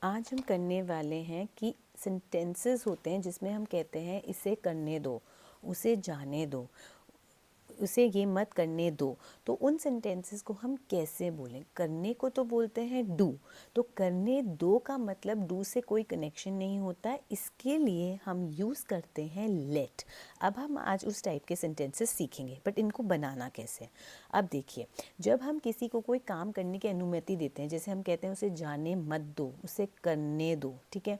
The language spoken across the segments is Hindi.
आज हम करने वाले हैं कि सेंटेंसेस होते हैं जिसमें हम कहते हैं इसे करने दो, उसे जाने दो, उसे ये मत करने दो। तो उन सेंटेंसेस को हम कैसे बोलें? करने को तो बोलते हैं डू, तो करने दो का मतलब डू से कोई कनेक्शन नहीं होता है, इसके लिए हम यूज़ करते हैं लेट। अब हम आज उस टाइप के सेंटेंसेस सीखेंगे, बट इनको बनाना कैसे? अब देखिए, जब हम किसी को कोई काम करने की अनुमति देते हैं, जैसे हम कहते हैं उसे जाने मत दो, उसे करने दो, ठीक है,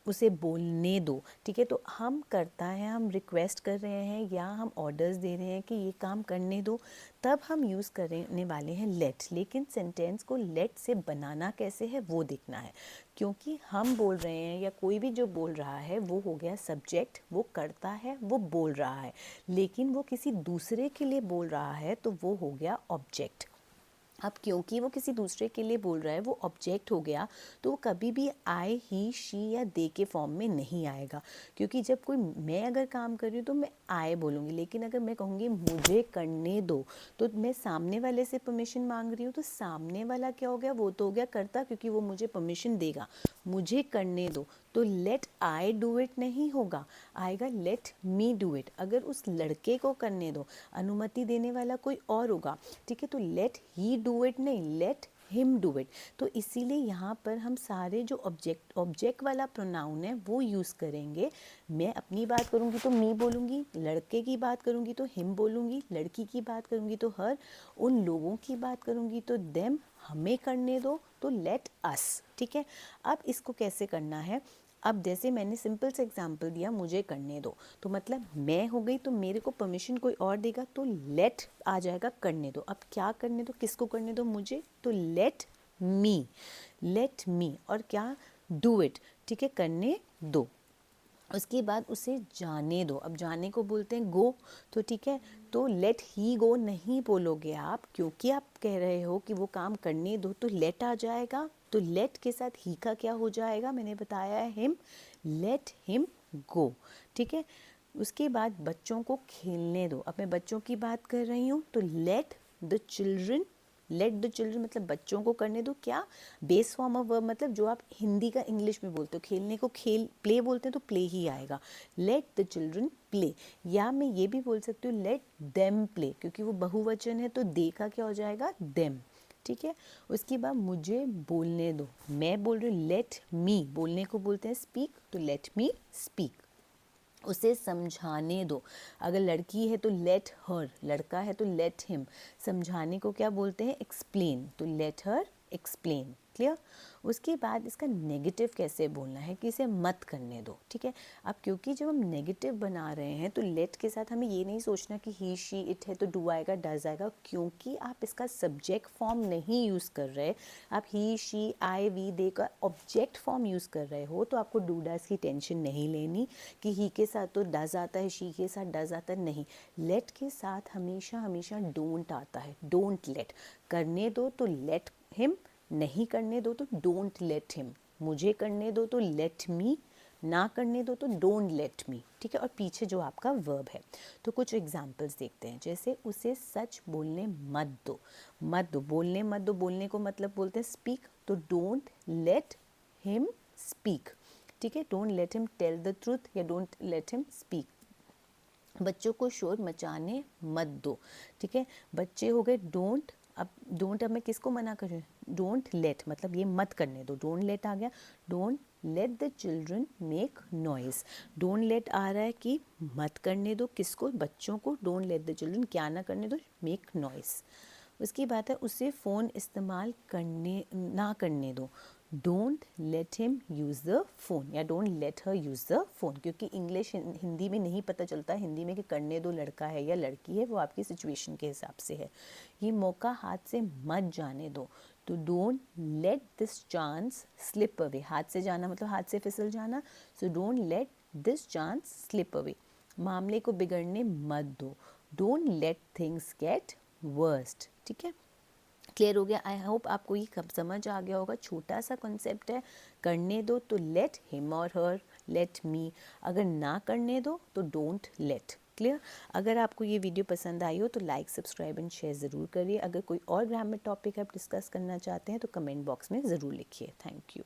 उसे बोलने दो, ठीक है, तो हम करता है, हम रिक्वेस्ट कर रहे हैं या हम ऑर्डर्स दे रहे हैं कि ये काम करने दो, तब हम यूज़ करने वाले हैं लेट। लेकिन सेंटेंस को लेट से बनाना कैसे है वो देखना है, क्योंकि हम बोल रहे हैं या कोई भी जो बोल रहा है वो हो गया सब्जेक्ट, वो करता है, वो बोल रहा है, लेकिन वो किसी दूसरे के लिए बोल रहा है तो वो हो गया ऑब्जेक्ट। अब क्योंकि वो किसी दूसरे के लिए बोल रहा है, वो ऑब्जेक्ट हो गया, तो वो कभी भी आई, ही, शी या दे के फॉर्म में नहीं आएगा, क्योंकि जब कोई मैं अगर काम कर रही हूँ तो मैं आए बोलूँगी, लेकिन अगर मैं कहूँगी मुझे करने दो तो मैं सामने वाले से परमिशन मांग रही हूँ, तो सामने वाला क्या हो गया? वो तो हो गया करता, क्योंकि वो मुझे परमिशन देगा। मुझे करने दो तो लेट आई डू इट नहीं होगा, आएगा लेट मी डू इट। अगर उस लड़के को करने दो, अनुमति देने वाला कोई और होगा, ठीक है, तो लेट ही डू इट नहीं, लेट हिम डू इट। तो इसीलिए यहाँ पर हम सारे जो ऑब्जेक्ट वाला प्रोनाउन है वो यूज़ करेंगे। मैं अपनी बात करूँगी तो मी बोलूँगी, लड़के की बात करूँगी तो हिम बोलूँगी, लड़की की बात करूँगी तो हर, उन लोगों की बात करूँगी तो देम, हमें करने दो तो लेट अस, ठीक है। अब इसको कैसे करना है? अब जैसे मैंने सिंपल से एग्जांपल दिया, मुझे करने दो, तो मतलब मैं हो गई, तो मेरे को परमिशन कोई और देगा तो लेट आ जाएगा करने दो। अब क्या करने दो, किसको करने दो? मुझे, तो लेट मी, और क्या? डू इट, ठीक है, करने दो। उसके बाद उसे जाने दो, अब जाने को बोलते हैं गो, तो ठीक है, तो लेट ही गो नहीं बोलोगे आप, क्योंकि आप कह रहे हो कि वो काम करने दो, तो लेट आ जाएगा, तो लेट के साथ ही का क्या हो जाएगा? मैंने बताया है हिम, लेट हिम गो, ठीक है। उसके बाद बच्चों को खेलने दो, अब मैं बच्चों की बात कर रही हूँ, तो late the children, late the children मतलब बच्चों को करने दो, क्या? बेस फॉर्म ऑफ वर्ब, मतलब जो आप हिंदी का इंग्लिश में बोलते हो, खेलने को खेल, प्ले बोलते हैं तो प्ले ही आएगा, लेट द चिल्ड्रन प्ले। या मैं ये भी बोल सकती हूँ लेट देम प्ले, क्योंकि वो बहुवचन है तो दे का क्या हो जाएगा? देम, ठीक है। उसके बाद मुझे बोलने दो, मैं बोल रही हूँ, लेट मी, बोलने को बोलते हैं स्पीक, तो लेट मी स्पीक। उसे समझाने दो, अगर लड़की है तो लेट हर, लड़का है तो लेट हिम, समझाने को क्या बोलते हैं? एक्सप्लेन, तो लेट हर एक्सप्लेन, क्लियर। उसके बाद इसका नेगेटिव कैसे बोलना है कि इसे मत करने दो, ठीक है। अब क्योंकि जब हम नेगेटिव बना रहे हैं तो लेट के साथ हमें ये नहीं सोचना कि ही, शी, इट है तो डू आएगा, डज आएगा, क्योंकि आप इसका सब्जेक्ट फॉर्म नहीं यूज़ कर रहे, आप ही, शी, आई, वी, दे का ऑब्जेक्ट फॉर्म यूज़ कर रहे हो, तो आपको डू डज की टेंशन नहीं लेनी कि ही के साथ तो डज आता है, शी के साथ डज आता है, नहीं। लेट के साथ हमेशा हमेशा डोंट आता है, डोंट लेट। करने दो तो लेट हिम, नहीं करने दो तो डोंट लेट हिम, मुझे करने दो तो लेट मी, ना करने दो तो डोंट लेट मी, ठीक है। और पीछे जो आपका वर्ब है, तो कुछ एग्जांपल्स देखते हैं, जैसे उसे सच बोलने मत दो, मत दो, बोलने मत दो, बोलने को मतलब बोलते हैं स्पीक, तो डोंट लेट हिम स्पीक, ठीक है, don't let him tell the truth या डोंट लेट हिम स्पीक। बच्चों को शोर मचाने मत दो, ठीक है, बच्चे हो गए डोंट। अब डोंट, अब मैं किसको मना कर रही हूँ? डोंट लेट, मतलब ये मत करने दो, डोंट लेट आ गया, don't let the children make noise, don't let आ रहा है कि मत करने दो, किसको? बच्चों को, डोंट लेट द चिल्ड्रन क्या ना करने दो? Make noise. उसकी बात है उसे फ़ोन इस्तेमाल करने ना करने दो, don't let him use the phone या don't let her use the phone, क्योंकि इंग्लिश हिंदी में नहीं पता चलता हिंदी में कि करने दो लड़का है या लड़की है, वो आपकी सिचुएशन के हिसाब से है। ये मौका हाथ से मत जाने दो, तो don't let this chance slip away, हाथ से जाना मतलब हाथ से फिसल जाना, so don't let this chance slip away. मामले को बिगड़ने मत दो, don't let things get worst, ठीक है। क्लियर हो गया? आई होप आपको ये कब समझ आ गया होगा, छोटा सा कॉन्सेप्ट है। करने दो तो लेट हिम और हर, लेट मी, अगर ना करने दो तो डोंट लेट, क्लियर। अगर आपको ये वीडियो पसंद आई हो तो लाइक, सब्सक्राइब एंड शेयर ज़रूर करिए। अगर कोई और ग्रामर टॉपिक आप डिस्कस करना चाहते हैं तो कमेंट बॉक्स में ज़रूर लिखिए। Thank you.